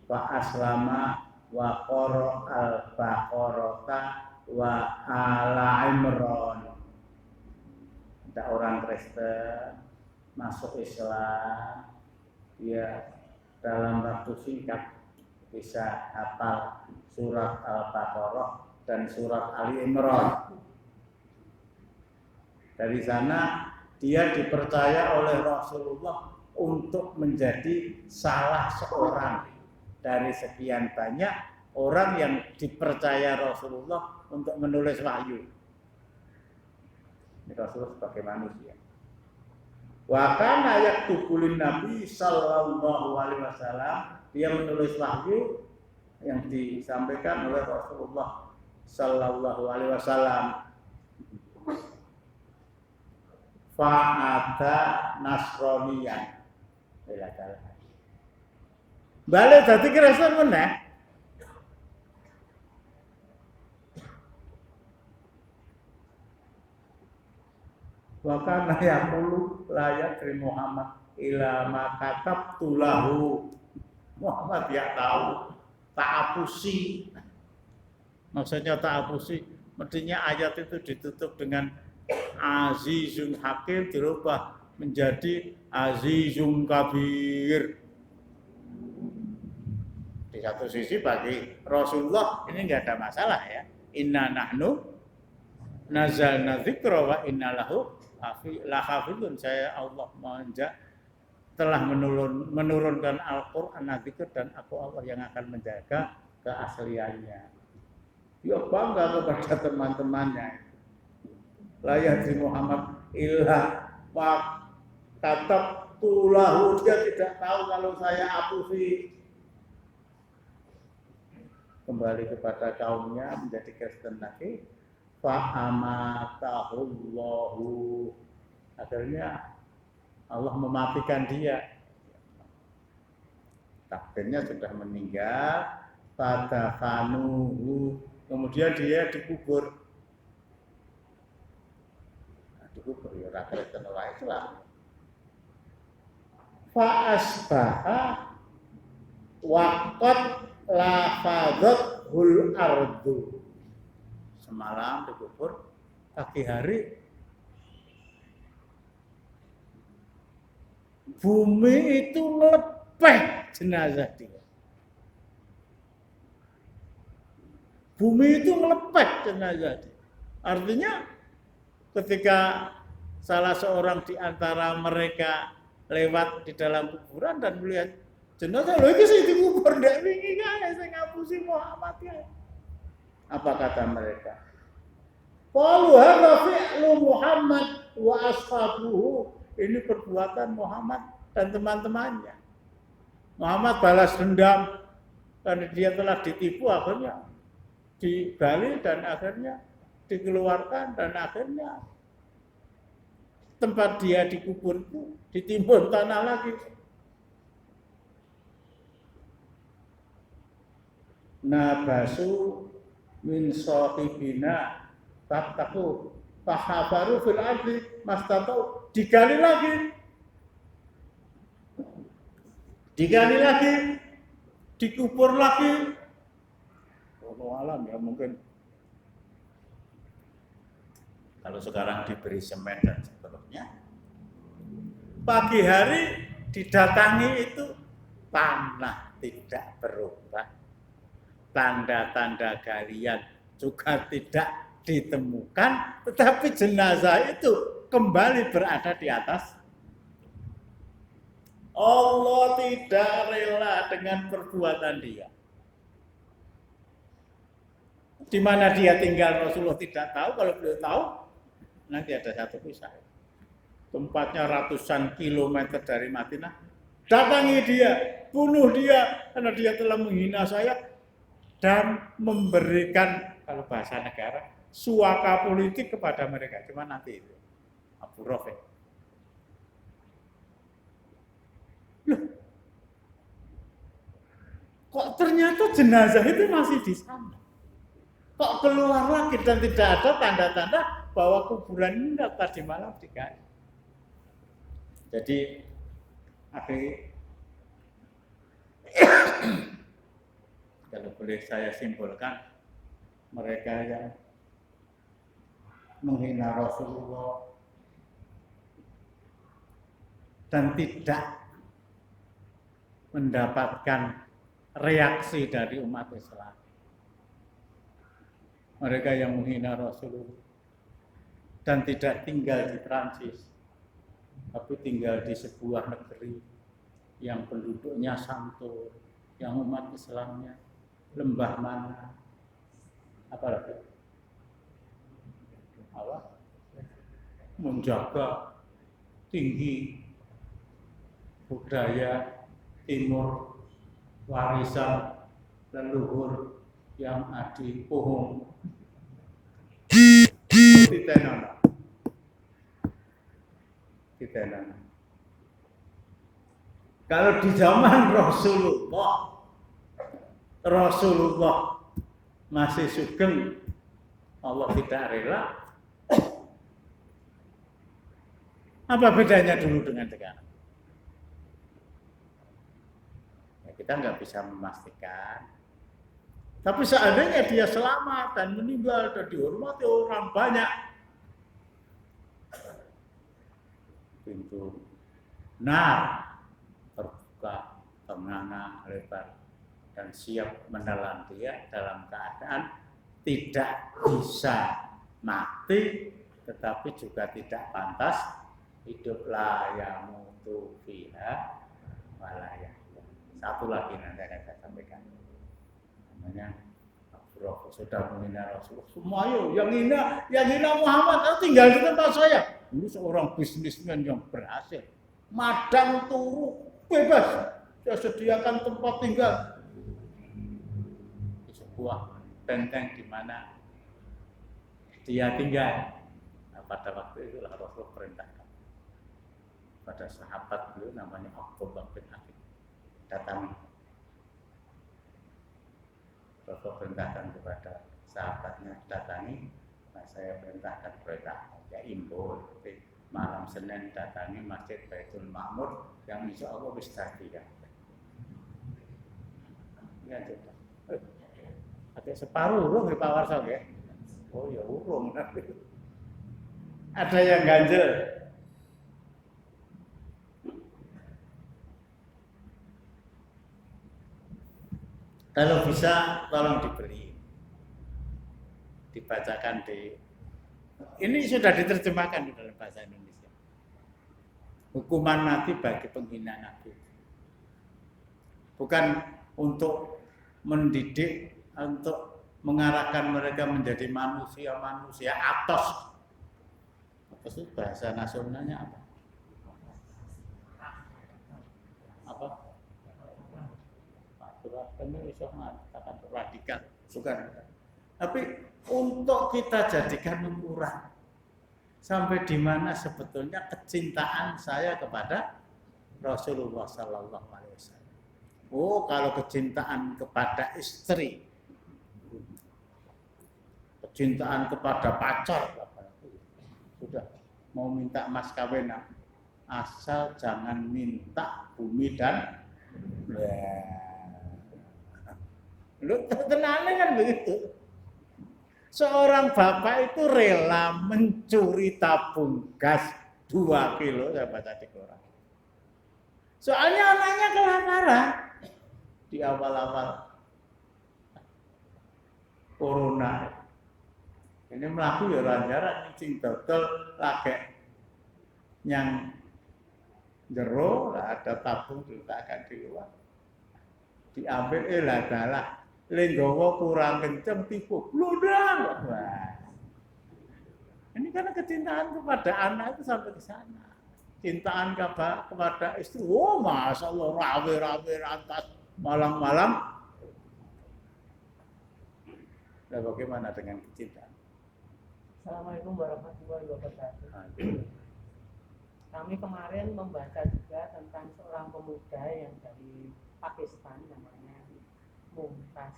B: wa aslama wa qara al-baqarata wa ala imran. Ada orang Kristen masuk Islam, dia dalam waktu singkat bisa hafal surat Al-Baqarah dan surat Ali Imran. Dari sana dia dipercaya oleh Rasulullah untuk menjadi salah seorang dari sekian banyak orang yang dipercaya Rasulullah untuk menulis wahyu. Ini Rasulullah sebagai manusia. Wa kana yaktubulin Nabi sallallahu alaihi wasallam, dia menulis wahyu yang disampaikan oleh Rasulullah sallallahu alaihi wasallam. Fa'ata nasroniyan. Balik dadi Kristen meneh. Wa kana yaqulu la yadri Muhammad ila ma katabtu lahu. Muhammad ya tahu ta'apusi. Maksudnya ta'apusi, mestinya ayat itu ditutup dengan Azizun Hakim dirubah menjadi Azizun Kabir. Di satu sisi bagi Rasulullah ini enggak ada masalah ya. Inna nahnu nazalna dzikra wa inna lahu lahafizun. Saya Allah telah menurunkan Al-Qur'an dzikr dan aku Allah yang akan menjaga keasliannya. Dia bangga kepada teman-temannya. La yadri Muhammad illa wa katabtu lahu, dia tidak tahu kalau saya hapusi. Kembali kepada kaumnya menjadi Kristen lagi. Fa'amatahullahu, akhirnya Allah mematikan dia. Takdirnya sudah meninggal. Pada fanuhu, kemudian dia dikubur. Dikubur ya Kristen orang Islam. Fa'asbaha waqad lafadhathul ardu. Semalam dikubur, pagi hari bumi itu melepeh jenazah dia. Bumi itu melepeh jenazah dia. Artinya ketika salah seorang di antara mereka lewat di dalam kuburan dan melihat Jenazah lho iki sing dikubur ndek wingi kae sing ngapusi Muhammad ya. Apa kata mereka? Qalu hadza fi'lu Muhammad wa ashabuhu. Ini perbuatan Muhammad dan teman-temannya. Muhammad balas dendam karena dia telah ditipu, akhirnya digali dan akhirnya dikeluarkan dan akhirnya tempat dia dikubur itu ditimbun tanah lagi. Nabasu min sahibina tattaku fahabaru fil ardi mastatau, digali lagi, dikubur lagi. Wallahu alam ya, mungkin kalau sekarang diberi semen dan seterusnya. Pagi hari didatangi itu tanah tidak berubah. Tanda-tanda galian juga tidak ditemukan, tetapi jenazah itu kembali berada di atas. Allah tidak rela dengan perbuatan dia. Di mana dia tinggal Rasulullah tidak tahu, kalau beliau tahu nanti ada satu kisah. Tempatnya ratusan kilometer dari Madinah. Datangi dia, bunuh dia karena dia telah menghina saya dan memberikan, kalau bahasa negara, suaka politik kepada mereka. Cuma nanti itu Abu Rafiq. Loh, kok ternyata jenazah itu masih di sana? Kok keluar lagi dan tidak ada tanda-tanda bahwa kuburan ini tadi malam digali? Jadi, kalau boleh saya simpulkan, mereka yang menghina Rasulullah dan tidak mendapatkan reaksi dari umat Islam. Mereka yang menghina Rasulullah dan tidak tinggal di Prancis, tapi tinggal di sebuah negeri yang penduduknya santun, yang umat Islamnya lembah mana, apa lagi? Apa? Menjaga tinggi budaya timur, warisan leluhur yang adi pohon. Titenan. Kalau di zaman Rasulullah masih sugeng, Allah tidak rela. Apa bedanya dulu dengan sekarang? Ya, kita nggak bisa memastikan. Tapi seandainya dia selamat dan meninggal dan dihormati orang banyak, pintu nar terbuka, ternganga lebar, dan siap menelan dia dalam keadaan tidak bisa mati, tetapi juga tidak pantas hidup layamutu fiha walaya. Satu lagi nanti akan saya sampaikan. Namanya Abu Rafiq sudah menghina Rasulullah. Semua yang hina Muhammad tinggal di tempat saya. Ini seorang bisnismen yang berhasil. Madang turu bebas. Saya sediakan tempat tinggal di sebuah benteng di mana dia tinggal. Nah, pada waktu itulah Rasul perintahkan pada sahabat beliau namanya Abdullah bin Abi datang. Rasul perintahkan kepada sahabatnya datangi. Nah, saya perintahkan mereka ya imbul malam Senin datangi Masjid Baitul Ma'mur yang insya Allah bisa ya. Ya coba. Ada separuh urung di Pak Warso ya. Oh ya urung. Ada yang ganjel. Kalau bisa tolong dibeli. Dibacakan di. Ini sudah diterjemahkan di dalam bahasa Indonesia. Hukuman mati bagi penghina Nabi. bukan untuk mendidik, untuk mengarahkan mereka menjadi manusia atos. Atos itu bahasa nasionalnya apa? Apa? Kami bisa mengatakan radikal, bukan. Tapi untuk kita jadikan ukuran sampai di mana sebetulnya kecintaan saya kepada Rasulullah Sallallahu Alaihi Wasallam. Oh, kalau kecintaan kepada istri, kecintaan kepada pacar, sudah mau minta mas kawin, asal jangan minta bumi dan lu tenangnya kan begitu. Seorang bapak itu rela mencuri tabung gas 2 kilo, saya baca di koran. Soalnya anaknya kelaparan di awal-awal corona. Ini melaku ya lanjaran sing dodol lagi yang jero lah ada tabung diletakkan di luar. Diambil dalah lenggowo kurang kenceng tipu bludang. Wah. Ini karena kecintaan kepada anak itu sampai ke sana. Cintaan kepada istri, oh masya Allah rawe-rawe rantas malam-malam. Nah, bagaimana dengan kecintaan?
C: Assalamualaikum warahmatullahi wabarakatuh. Kami kemarin membaca juga tentang seorang pemuda yang dari Pakistan namanya Mumtaz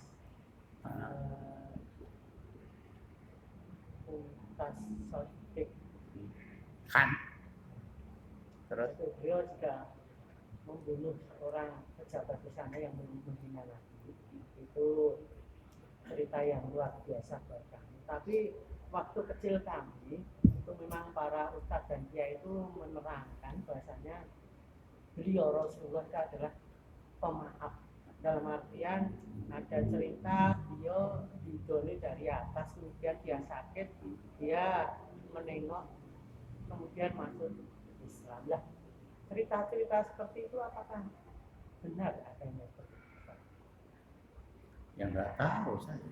C: Sadiq
B: Khan. Terus
C: beliau juga membunuh seorang pejabat di sana yang menghina Nabi. Itu cerita yang luar biasa buat kami. Tapi waktu kecil kami itu memang para ustadz dan kiai itu menerangkan bahasanya beliau Rasulullah adalah pemaaf. Dalam artian ada cerita beliau didoli dari atas, kemudian dia sakit, dia menengok, kemudian masuk Islam. Lah, cerita-cerita seperti itu apakah benar adanya seperti itu?
B: yang nggak tahu saya.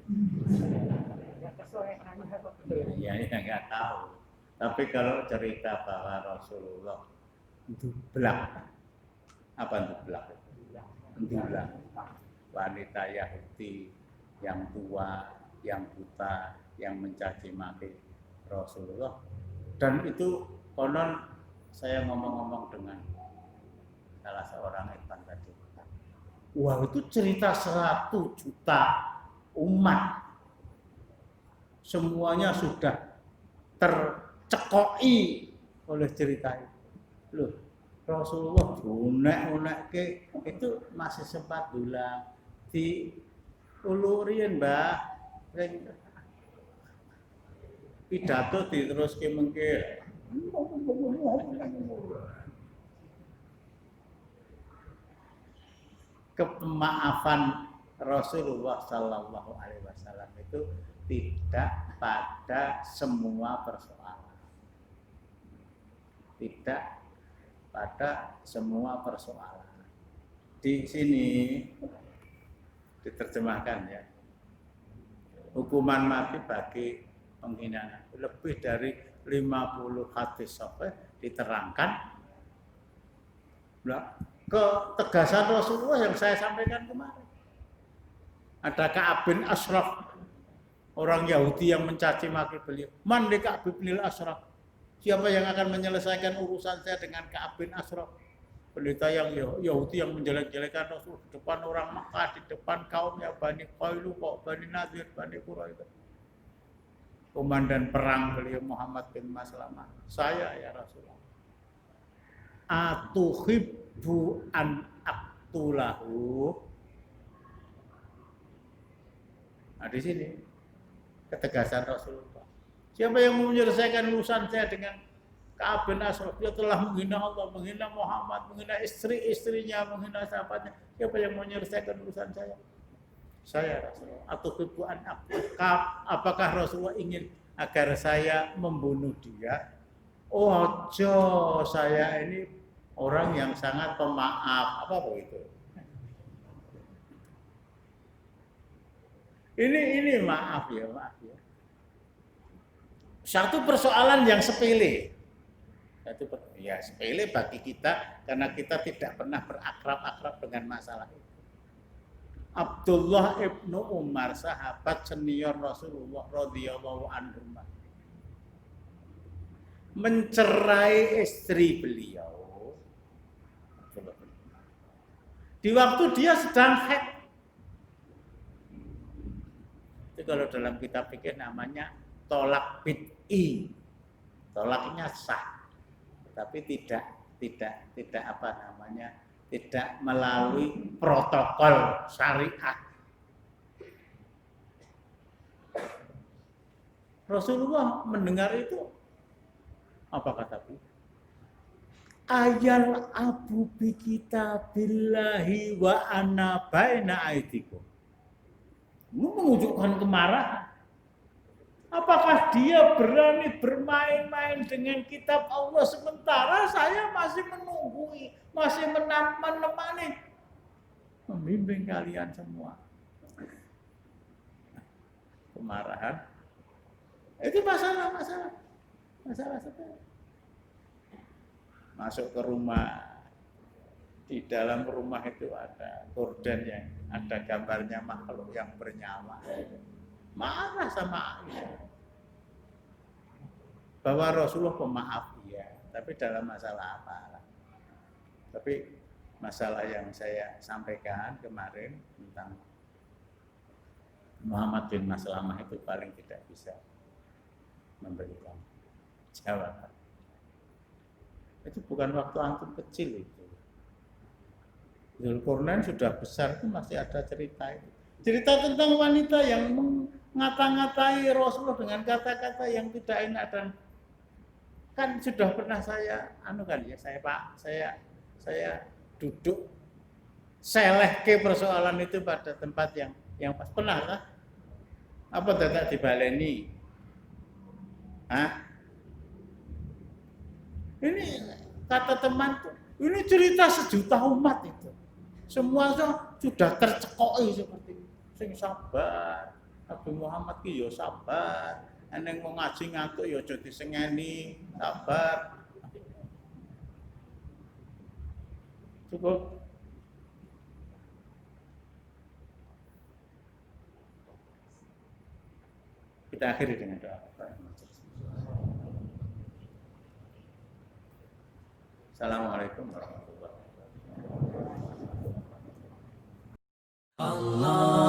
C: Ya kesoekannya apa
B: Ya nggak tahu. Tapi kalau cerita bahwa Rasulullah itu belak, apa itu belak? Belak. Wanita Yahudi yang tua, yang buta, yang mencaci maki Rasulullah. Dan itu konon saya ngomong-ngomong dengan salah seorang ikhwan tadi. Wah, itu cerita 100 juta umat. Semuanya sudah tercekoki oleh cerita itu. Loh, Rasulullah unek-unekke itu masih sempat ulang di ulurin Mbah. Pidato diteruske mengke. Kemaafan Rasulullah Sallallahu Alaihi Wasallam itu tidak pada semua persoalan, tidak pada semua persoalan. Di sini diterjemahkan ya, hukuman mati bagi penghinaan lebih dari 50 hadis sahih diterangkan. Nah, ketegasan Rasulullah yang saya sampaikan kemarin. Ada Ka'ab bin Ashraf, orang Yahudi yang mencaci maki beliau. Man li Ka'ab bin Ashraf. Siapa yang akan menyelesaikan urusan saya dengan Ka'ab bin Ashraf? Pendeta yang Yahudi yang menjelek-jelekan Rasul di depan orang Makkah, di depan kaumnya Bani Qainuqa, Bani Nadir, Bani Quraidah. Komandan perang beliau Muhammad bin Maslamah. Saya ya Rasulullah. Atuhibbu an aqtulahu. Nah di sini ketegasan Rasulullah. Siapa yang mau menyelesaikan urusan saya dengan Ka'ab bin Ashraf? Dia telah menghina Allah, menghina Muhammad, menghina istri-istrinya, menghina sahabatnya. Siapa yang mau menyelesaikan urusan saya? Saya Rasulullah. Atuhibbu an aqtulahu. Apakah Rasulullah ingin agar saya membunuh dia? Ojo, saya ini orang yang sangat pemaaf. Apa begitu? Ini maaf ya. Satu persoalan yang sepele. Ya sepele bagi kita karena kita tidak pernah berakrab-akrab dengan masalah itu. Abdullah ibnu Umar, sahabat senior Rasulullah radhiyallahu anhu, mencerai istri beliau di waktu dia sedang haid. Itu kalau dalam kitab fikih namanya tolak bid'i. Tolaknya sah, tapi tidak apa namanya, tidak melalui protokol syariat. Rasulullah mendengar itu, apa kata beliau? Ayal abu bi kitabillahi wa ana baina aidikum. Ini menunjukkan kemarahan. Apakah dia berani bermain-main dengan kitab Allah sementara saya masih menunggui, masih menemani, membimbing kalian semua. Kemarahan. Itu masalah sepele. Masuk ke rumah, di dalam rumah itu ada gorden yang ada gambarnya makhluk yang bernyawa. Marah sama Aisyah bahwa Rasulullah pemaaf, ya, tapi dalam masalah apa? Tapi masalah yang saya sampaikan kemarin tentang Muhammad bin Maslamah itu paling tidak bisa memberikan jawaban. Itu bukan waktu antum kecil itu. Zulkarnain sudah besar itu masih ada cerita itu. Cerita tentang wanita yang ngata-ngatai Rasulullah dengan kata-kata yang tidak enak, dan kan sudah pernah saya saya duduk selehke persoalan itu pada tempat yang pas. Pernah lah apa dadak dibaleni? Ini kata teman tuh, ini cerita sejuta umat itu. Semua sudah tercekoki seperti itu. Sing sabar. Nabi Muhammad ki yo sabar. Eneng mau ngaji ngantuk yo aja disengeni, sabar. Cukup. Kita akhiri dengan doa. Assalamualaikum warahmatullahi wabarakatuh.
A: Allah